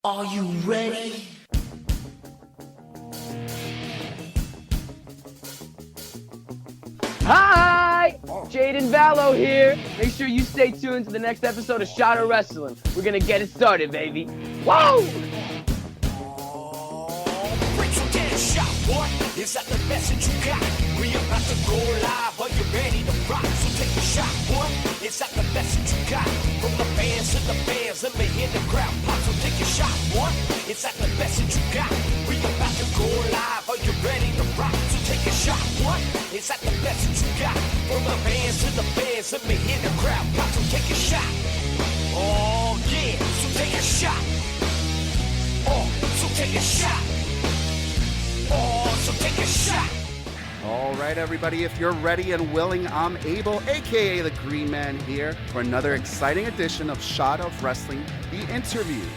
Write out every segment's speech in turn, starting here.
Are you ready? Hi! Jaden Valo here. Make sure you stay tuned to the next episode of Shot of Wrestling. We're gonna get it started, baby. Whoa! Is that the message you got? We about to go live, are you ready to rock? So take a shot, boy. Is that the message you got? From the fans to the fans, let me hear the crowd pop. So take a shot, boy. Is that the message you got? We about to go live, are you ready to rock? So take a shot, boy. Is that the message you got? From the fans to the fans, let me hear the crowd pop. So take a shot. Oh yeah, so take a shot. Oh, so take a shot. Oh, so take a shot. All right, everybody, if you're ready and willing, I'm Abel, aka the Green Man, here for another exciting edition of Shot of Wrestling, the interviews.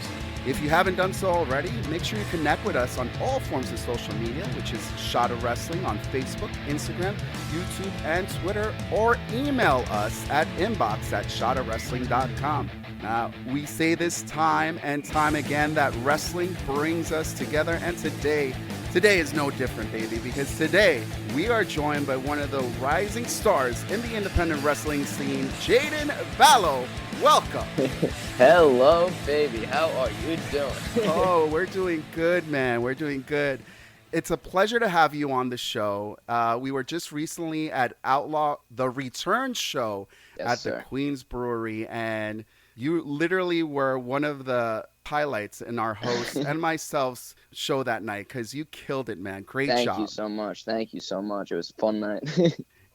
If you haven't done so already, make sure you connect with us on all forms of social media, which is Shot of Wrestling on Facebook, Instagram, YouTube, and Twitter, or email us at inbox@shotofwrestling.com. Now, we say this time and time again that wrestling brings us together, and today is no different, baby, because today we are joined by one of the rising stars in the independent wrestling scene, Jaden Valo. Welcome. Hello, baby. How are you doing? Oh, we're doing good, man. We're doing good. It's a pleasure to have you on the show. We were just recently at Outlaw the Return show at the Queen's Brewery, and you literally were one of the highlights in our host and myself's show that night because you killed it, man. Great job. Thank you so much. Thank you so much. It was a fun night.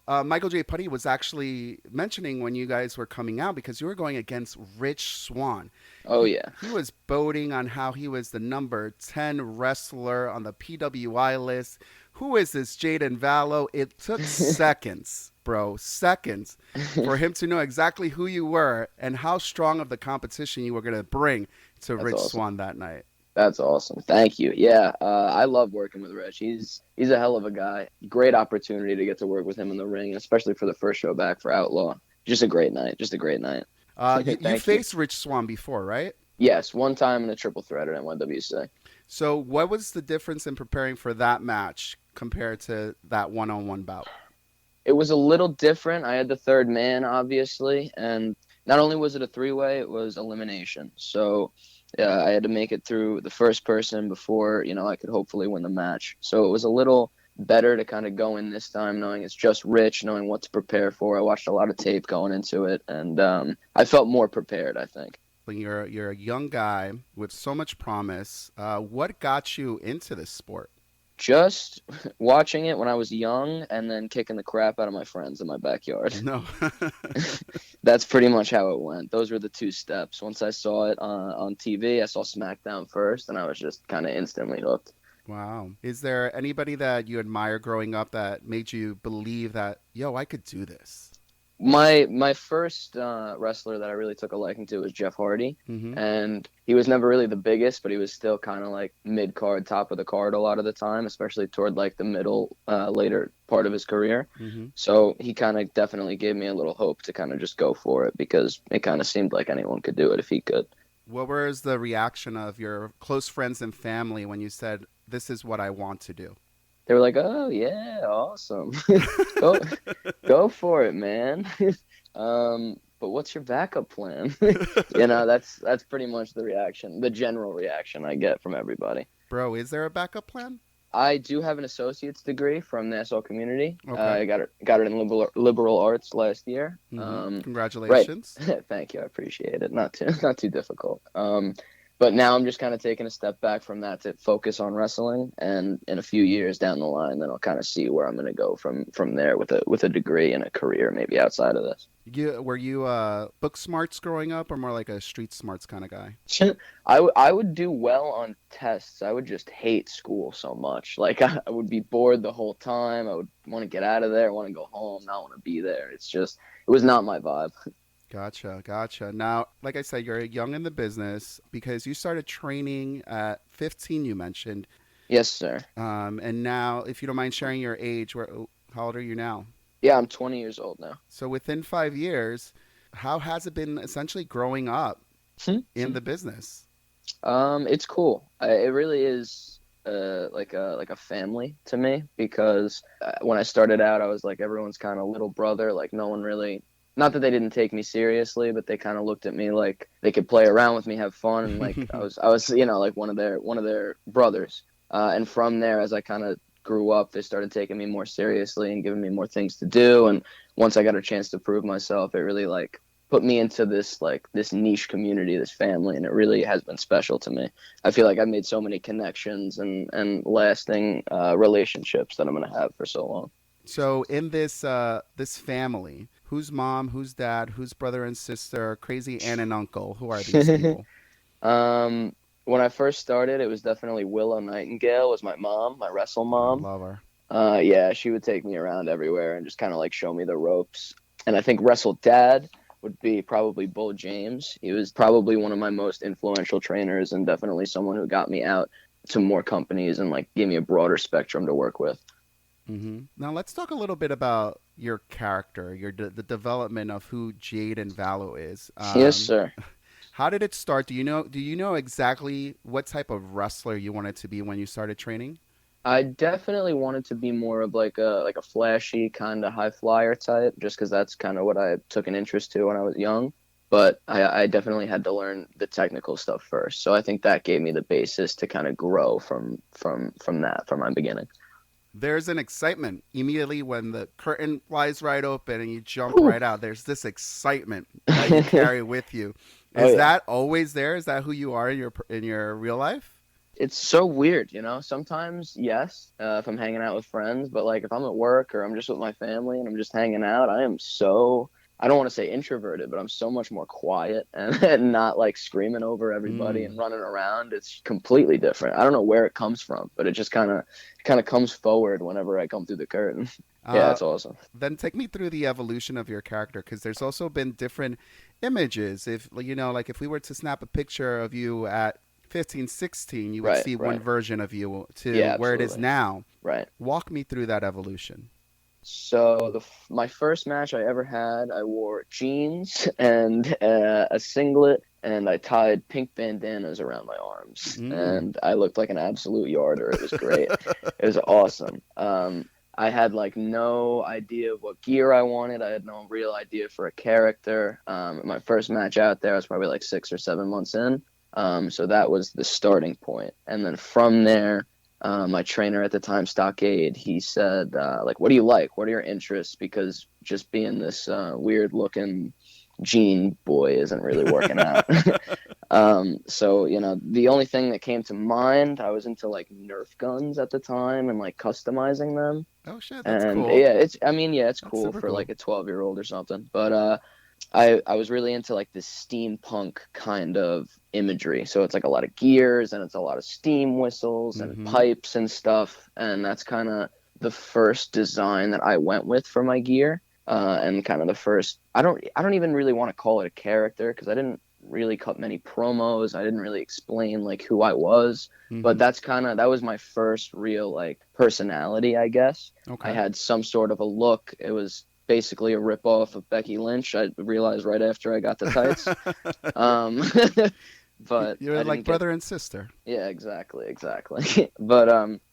Michael J. Putty was actually mentioning when you guys were coming out because you were going against Rich Swann. Oh, yeah. He was boasting on how he was the number 10 wrestler on the PWI list. Who is this Jaden Valo? It took seconds, bro, seconds for him to know exactly who you were and how strong of the competition you were going to bring to Rich Swann that night. That's awesome. Thank you. Yeah, I love working with Rich. He's a hell of a guy. Great opportunity to get to work with him in the ring, especially for the first show back for Outlaw. Just a great night. You faced Rich Swann before, right? Yes, one time in a triple threat at NYWC. So what was the difference in preparing for that match compared to that one-on-one bout? It was a little different. I had the third man, obviously, and not only was it a three-way, it was elimination. So I had to make it through the first person before, I could hopefully win the match. So it was a little better to kind of go in this time knowing it's just Rich, knowing what to prepare for. I watched a lot of tape going into it, and I felt more prepared, I think. You're a young guy with so much promise. What got you into this sport? Just watching it when I was young and then kicking the crap out of my friends in my backyard. No. That's pretty much how it went. Those were the two steps. Once I saw it on TV, I saw SmackDown first, and I was just kind of instantly hooked. Wow. Is there anybody that you admire growing up that made you believe that, I could do this? My first wrestler that I really took a liking to was Jeff Hardy, and he was never really the biggest, but he was still kind of like mid-card, top of the card a lot of the time, especially toward like the middle, later part of his career. So he kind of definitely gave me a little hope to kind of just go for it because it kind of seemed like anyone could do it if he could. What was the reaction of your close friends and family when you said, "This is what I want to do"? They were like, "Oh yeah, awesome, go for it, man." But what's your backup plan? That's pretty much the reaction, the general reaction I get from everybody. Bro, is there a backup plan? I do have an associate's degree from Nassau Community. Okay. I got it in liberal arts last year. Congratulations! Right. Thank you, I appreciate it. Not too difficult. But now I'm just kind of taking a step back from that to focus on wrestling, and in a few years down the line, then I'll kind of see where I'm going to go from there with a degree and a career maybe outside of this. Were you book smarts growing up, or more like a street smarts kind of guy? I would do well on tests. I would just hate school so much. Like I would be bored the whole time. I would want to get out of there, want to go home, not want to be there. It was not my vibe. Gotcha. Now, like I said, you're young in the business because you started training at 15, you mentioned. Yes, sir. And now, if you don't mind sharing your age, how old are you now? Yeah, I'm 20 years old now. So within 5 years, how has it been essentially growing up in the business? It's cool. It really is like a family to me because when I started out, I was like everyone's kind of little brother. Like no one really, not that they didn't take me seriously, but they kind of looked at me like they could play around with me, have fun, and like I was like one of their brothers. And from there, as I kind of grew up, they started taking me more seriously and giving me more things to do. And once I got a chance to prove myself, it really like put me into this like this niche community, this family, and it really has been special to me. I feel like I've made so many connections and lasting relationships that I'm gonna have for so long. So in this family, who's mom, who's dad, who's brother and sister, crazy aunt and uncle? Who are these people? um, when I first started, it was definitely Willow Nightingale was my mom, my wrestle I mom. love her. Yeah, she would take me around everywhere and just kind of like show me the ropes. And I think wrestle dad would be probably Bull James. He was probably one of my most influential trainers and definitely someone who got me out to more companies and like gave me a broader spectrum to work with. Now let's talk a little bit about your character, the development of who Jaden Valo is. Yes, sir. How did it start? Do you know exactly what type of wrestler you wanted to be when you started training? I definitely wanted to be more of like a flashy kind of high flyer type, just because that's kind of what I took an interest to when I was young. But I definitely had to learn the technical stuff first, so I think that gave me the basis to kind of grow from that from my beginning. There's an excitement immediately when the curtain flies right open and you jump Whew. right out. There's this excitement that you carry with you. Oh Is yeah. that always there? Is that who you are in your real life? It's so weird, you know. Sometimes, yes, if I'm hanging out with friends, but like if I'm at work or I'm just with my family and I'm just hanging out, I am so, I don't want to say introverted, but I'm so much more quiet and not like screaming over everybody and Mm. running around. It's completely different. I don't know where it comes from, but it just kind of comes forward whenever I come through the curtain. Yeah, Uh, it's awesome. then take me through the evolution of your character because there's also been different images. If like if we were to snap a picture of you at 15, 16, you would Right, see one right. version of you to Yeah, where it is absolutely. now. Right. Walk me through that evolution. So my first match I ever had, I wore jeans and a singlet, and I tied pink bandanas around my arms, Mm. and I looked like an absolute yarder. It was great. It was awesome. I had like no idea of what gear I wanted. I had no real idea for a character. My first match out there, I was probably like 6 or 7 months in. So that was the starting point, and then from there my trainer at the time, Stockade, he said, like, what do you like? What are your interests? Because just being this weird looking gene boy isn't really working out. So, the only thing that came to mind, I was into like Nerf guns at the time and like customizing them. Oh shit, that's And cool. yeah, I mean, yeah, it's That's cool super for like cool. a 12-year-old or something. But I was really into like this steampunk kind of imagery. So it's like a lot of gears and it's a lot of steam whistles and Mm-hmm. pipes and stuff. And that's kind of the first design that I went with for my gear. And kind of the first, I don't even really want to call it a character because I didn't really cut many promos. I didn't really explain like who I was, but Mm-hmm. that was my first real like personality, I guess. I Okay. had some sort of a look. It was basically a ripoff of Becky Lynch. I realized right after I got the tights. Um, but You're I like didn't get, brother and sister. yeah, exactly, exactly. But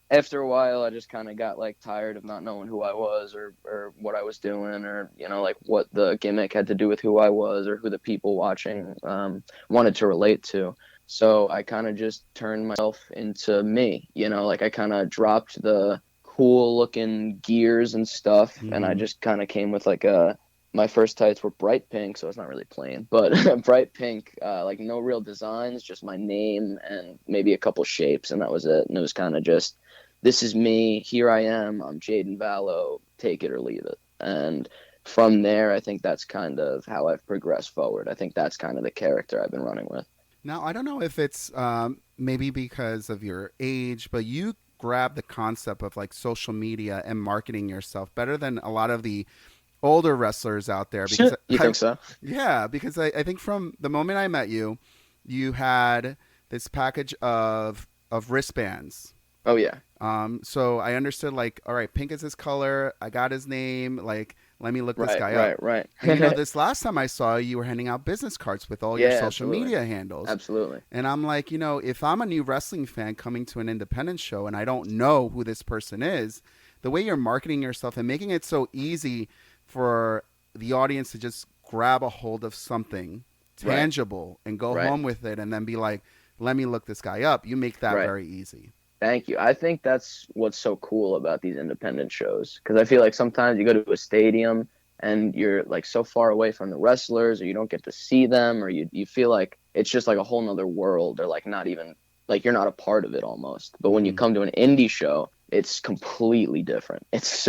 after a while, I just kind of got like tired of not knowing who I was or what I was doing or like what the gimmick had to do with who I was or who the people watching wanted to relate to. So I kind of just turned myself into me, like I kind of dropped the cool looking gears and stuff, and I Mm-hmm. just kind of came with like a my first tights were bright pink, so it's not really plain, but bright pink, like no real designs, just my name and maybe a couple shapes, and that was it. And it was kind of just, this is me, here I am, I'm Jaden Valo, take it or leave it. And from there, I think that's kind of how I've progressed forward. I think that's kind of the character I've been running with. Now I don't know if it's maybe because of your age, but you grab the concept of like social media and marketing yourself better than a lot of the older wrestlers out there because You think so? yeah, because I think from the moment I met you, you had this package of wristbands. Oh yeah. So I understood like, all right, pink is his color. I got his name. Like, Let me look this Right, guy up. right, right. And this last time I saw you, you were handing out business cards with all your Yeah, social absolutely. media handles. Absolutely. And I'm like, if I'm a new wrestling fan coming to an independent show and I don't know who this person is, the way you're marketing yourself and making it so easy for the audience to just grab a hold of something Right, tangible and go right, home with it and then be like, let me look this guy up. You make that right. very easy. Thank you. I think that's what's so cool about these independent shows because I feel like sometimes you go to a stadium and you're like so far away from the wrestlers or you don't get to see them or you feel like it's just like a whole nother world or like not even like you're not a part of it almost. But when you Mm-hmm. come to an indie show, it's completely different. It's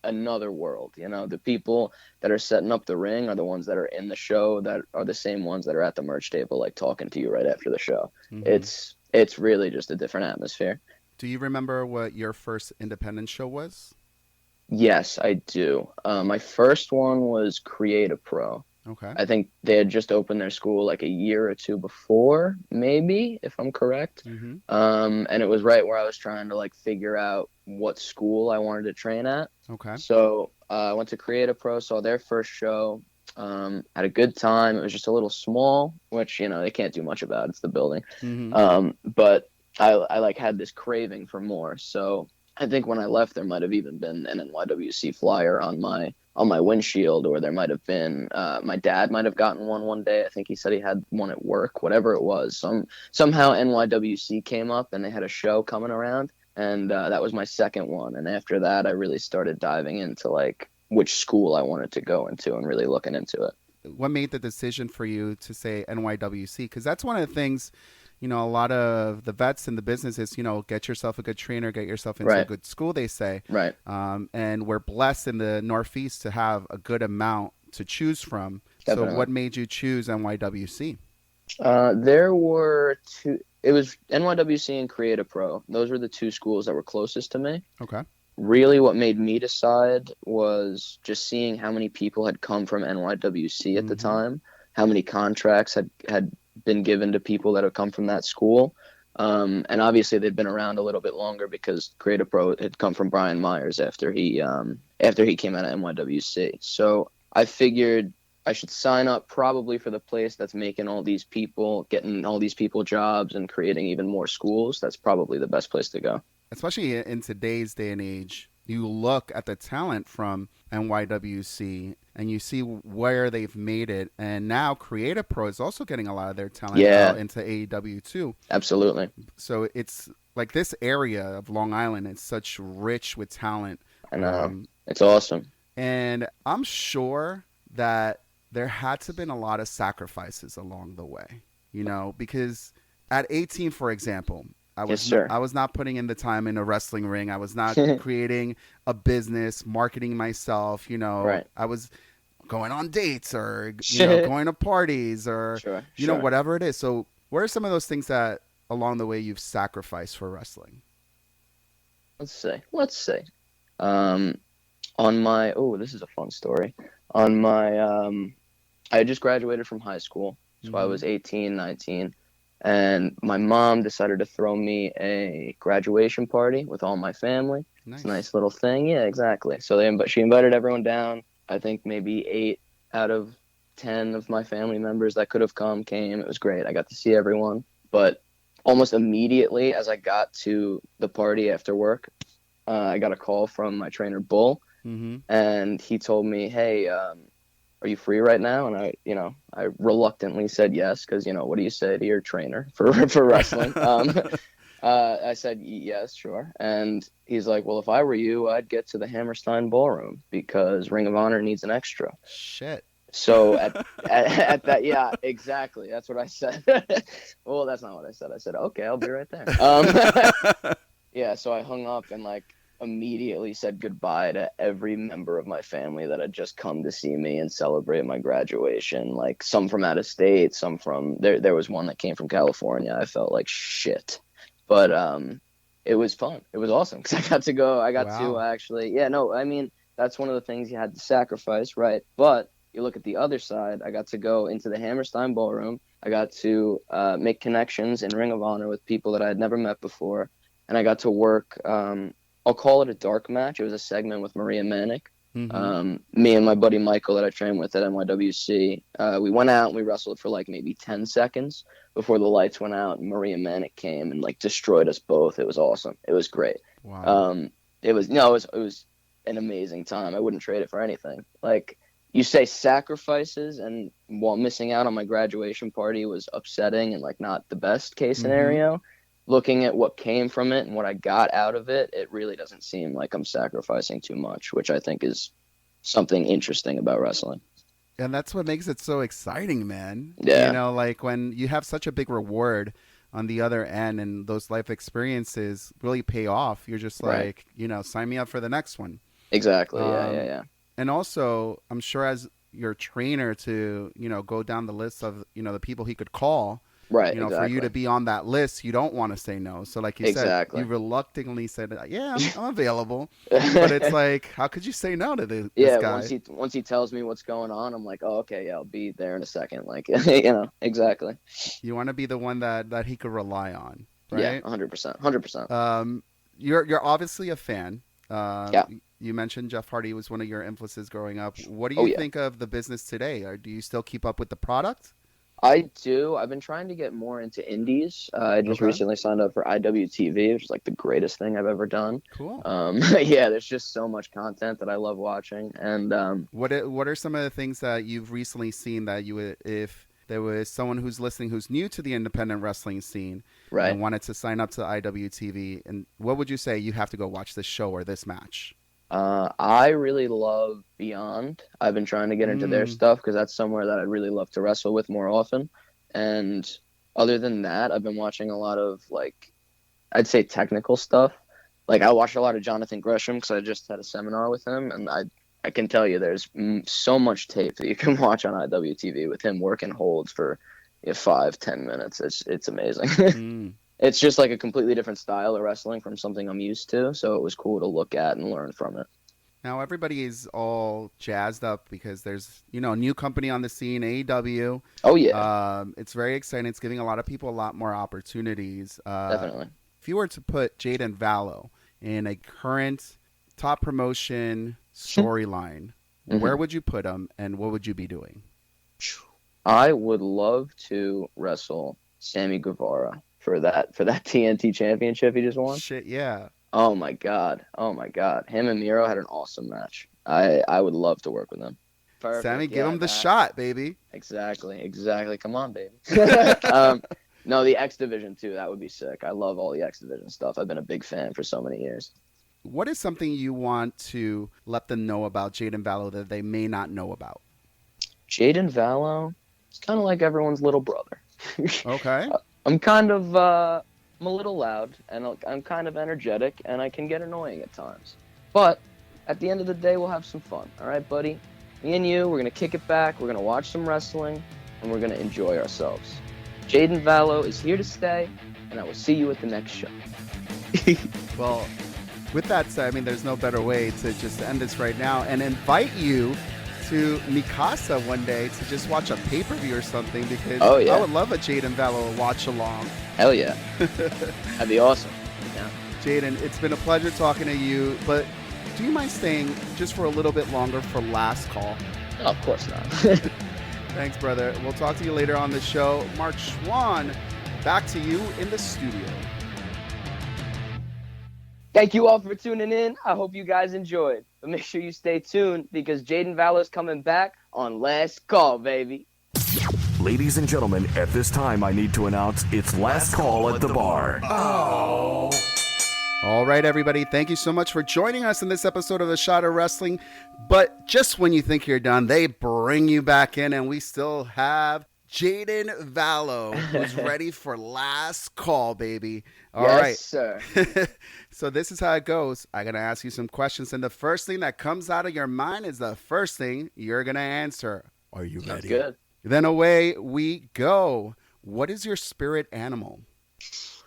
another world. The people that are setting up the ring are the ones that are in the show that are the same ones that are at the merch table like talking to you right after the show. Mm-hmm. It's really just a different atmosphere. Do you remember what your first independent show was? Yes, I do. My first one was Create a Pro. Okay. I think they had just opened their school like a year or two before, maybe, if I'm correct. Mm-hmm. And it was right where I was trying to like figure out what school I wanted to train at. Okay. So I went to Create a Pro, saw their first show, had a good time. It was just a little small, which they can't do much about. It's the building. Mm-hmm. But I like had this craving for more. So I think when I left, there might have even been an NYWC flyer on my windshield, or there might have been my dad might have gotten one day. I think he said he had one at work, whatever it was. Somehow NYWC came up and they had a show coming around, and that was my second one. And after that, I really started diving into like which school I wanted to go into and really looking into it. What made the decision for you to say NYWC? Because that's one of the things, a lot of the vets in the business is, get yourself a good trainer, get yourself into a Right, good school, they say. right, And we're blessed in the Northeast to have a good amount to choose from. So definitely. what made you choose NYWC? There were two. It was NYWC and Create a Pro. Those were the two schools that were closest to me. Okay. Really what made me decide was just seeing how many people had come from NYWC at the Mm-hmm. time, how many contracts had been given to people that had come from that school. And obviously they'd been around a little bit longer because Creative Pro had come from Brian Myers after he came out of NYWC. So I figured I should sign up probably for the place that's making getting all these people jobs and creating even more schools. That's probably the best place to go. Especially in today's day and age, you look at the talent from NYWC and you see where they've made it. And now Creative Pro is also getting a lot of their talent Yeah, out into AEW too. absolutely. So it's like this area of Long Island is such rich with talent. I know. Um, It's awesome. and I'm sure that there had to have been a lot of sacrifices along the way, because at 18, for example, Yes, sir. I was not putting in the time in a wrestling ring. I was not creating a business, marketing myself. Right. I was going on dates or Sure, going to parties or sure. whatever it is. So, what are some of those things that along the way you've sacrificed for wrestling? Let's see. Um, this is a fun story. On my, I had just graduated from high school, so I Mm-hmm. was 18, 19, and my mom decided to throw me a graduation party with all my family. It's a Nice. nice little thing. Yeah, exactly. So she invited everyone down. I think maybe 8 out of 10 of my family members that could have come came. It was great. I got to see everyone, but almost immediately as I got to the party after work, I got a call from my trainer Bull, Mm-hmm. and he told me, "Hey, are you free right now?" And I reluctantly said yes because what do you say to your trainer for wrestling? I said yes, sure, and he's like, "Well, if I were you, I'd get to the Hammerstein Ballroom because Ring of Honor needs an extra." Shit. So at that, yeah, exactly. That's what I said. Well, that's not what I said. I said, "Okay, I'll be right there." Yeah, so I hung up and like immediately said goodbye to every member of my family that had just come to see me and celebrate my graduation. Like some from out of state, some from there was one that came from California. I felt like shit. But it was fun. It was awesome because I got to Wow. actually, yeah, no, I mean, that's one of the things you had to sacrifice, right? But you look at the other side, I got to go into the Hammerstein Ballroom. I got to make connections in Ring of Honor with people that I had never met before. And I got to work, I'll call it a dark match. It was a segment with Maria Manic. Mm-hmm. Me and my buddy Michael that I train with at NYWC, we went out and we wrestled for like maybe 10 seconds before the lights went out, and Maria Manic came and like destroyed us both. It was awesome. It was great. Wow. It was an amazing time. I wouldn't trade it for anything. Like, you say sacrifices, and while missing out on my graduation party was upsetting and like not the best case Mm-hmm. scenario, looking at what came from it and what I got out of it, it really doesn't seem like I'm sacrificing too much, which I think is something interesting about wrestling. And that's what makes it so exciting, man. You Yeah, know, like when you have such a big reward on the other end and those life experiences really pay off, you're just right. like, sign me up for the next one. Exactly. Yeah, yeah, Um, yeah. and also, I'm sure as your trainer to, go down the list of, the people he could call, Right, for you to exactly. be on that list, you don't want to say no. So, like you said, you Exactly. reluctantly said, yeah, I'm available. But it's like, how could you say no to this Yeah, once guy? he tells me what's going on, I'm like, oh, okay, yeah, I'll be there in a second. Like, exactly. You want to be the one that he could rely on, Yeah, right? 100%, 100%. You're obviously a fan. Yeah. You mentioned Jeff Hardy was one of your influences growing up. What do Oh you yeah. think of the business today? Or do you still keep up with the product? I do. I've been trying to get more into indies. I just Okay, recently signed up for IWTV, which is like the greatest thing I've ever done. cool. Yeah, there's just so much content that I love watching, and What are some of the things that you've recently seen that you would, if there was someone who's listening who's new to the independent wrestling scene right. and wanted to sign up to IWTV, and what would you say you have to go watch this show or this match? I really love Beyond. I've been trying to get into their Mm, stuff because that's somewhere that I'd really love to wrestle with more often. And other than that, I've been watching a lot of like, I'd say technical stuff. Like, I watched a lot of Jonathan Gresham because I just had a seminar with him, and I can tell you there's so much tape that you can watch on IWTV with him working holds for 5-10 minutes. It's amazing. mm. It's just like a completely different style of wrestling from something I'm used to, so it was cool to look at and learn from it. Now everybody is all jazzed up because there's a new company on the scene, AEW. Oh yeah, It's very exciting. It's giving a lot of people a lot more opportunities. definitely. If you were to put Jaden Valo in a current top promotion storyline, where Hmm. would you put him, and what would you be doing? I would love to wrestle Sammy Guevara for that TNT championship he just won. Shit, yeah. Oh my god. Oh my god. Him and Miro had an awesome match. I would love to work with him. Sammy, Perfect. give Yeah, him the that. shot, baby. Exactly. Exactly. Come on, baby. No, the X Division too. That would be sick. I love all the X Division stuff. I've been a big fan for so many years. What is something you want to let them know about Jaden Valo that they may not know about? Jaden Valo, it's kind of like everyone's little brother. Okay. I'm kind of I'm a little loud and I'm kind of energetic and I can get annoying at times. But at the end of the day, we'll have some fun. All right, buddy? Me and you, we're going to kick it back. We're going to watch some wrestling and we're going to enjoy ourselves. Jaden Valo is here to stay, and I will see you at the next show. Well, with that said, I mean, there's no better way to just end this right now and invite you to Mikasa one day to just watch a pay-per-view or something because Oh, I yeah. would love a Jaden Valo watch along. Hell yeah. That'd be awesome. Yeah. Jaden, it's been a pleasure talking to you, but do you mind staying just for a little bit longer for last call? No, of course not. Thanks, brother. We'll talk to you later on the show. Mark Schwann, back to you in the studio. Thank you all for tuning in. I hope you guys enjoyed. But make sure you stay tuned because Jaden Valo's coming back on Last Call, baby. Ladies and gentlemen, at this time I need to announce it's last call at the bar. All right, everybody. Thank you so much for joining us in this episode of The Shot of Wrestling. But just when you think you're done, they bring you back in, and we still have Jaden Valo, who's ready for last call, baby. All Yes, right. sir. So this is how it goes. I'm going to ask you some questions, and the first thing that comes out of your mind is the first thing you're going to answer. Are you Sounds ready? good. Then away we go. What is your spirit animal?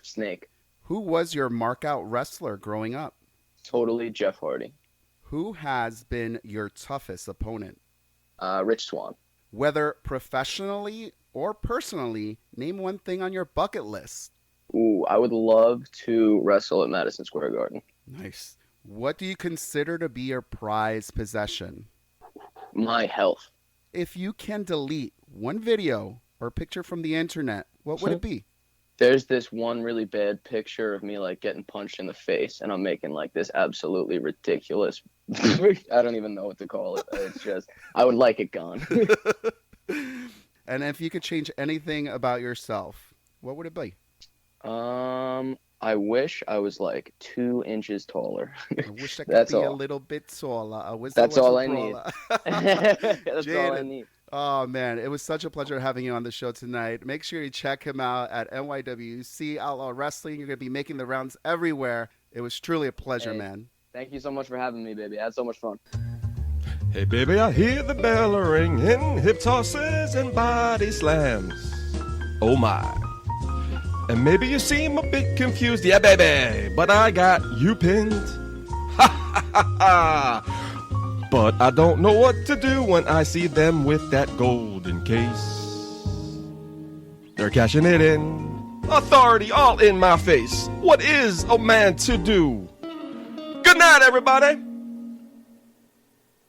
Snake. Who was your markout wrestler growing up? Totally Jeff Hardy. Who has been your toughest opponent? Rich Swan. Whether professionally or personally, name one thing on your bucket list. Ooh, I would love to wrestle at Madison Square Garden. Nice. What do you consider to be your prized possession? My health. If you can delete one video or picture from the internet, what would it be? There's this one really bad picture of me like getting punched in the face, and I'm making like this absolutely ridiculous. I don't even know what to call it. It's just I would like it gone. And if you could change anything about yourself, what would it be? I wish I was like 2 inches taller. I wish I could That's be a all. little bit taller. I wish That's I was all a I need. brawler. That's all I Jaden, need. oh man, it was such a pleasure having you on the show tonight. Make sure you check him out at NYWC Outlaw Wrestling. You're going to be making the rounds everywhere. It was truly a pleasure, Hey, man. thank you so much for having me, baby. I had so much fun. Hey baby, I hear the bell ringing, hip tosses and body slams. Oh my. And maybe you seem a bit confused, yeah baby, but I got you pinned. Ha ha ha ha. But I don't know what to do when I see them with that golden case. They're cashing it in. Authority all in my face. What is a man to do? Good night, everybody.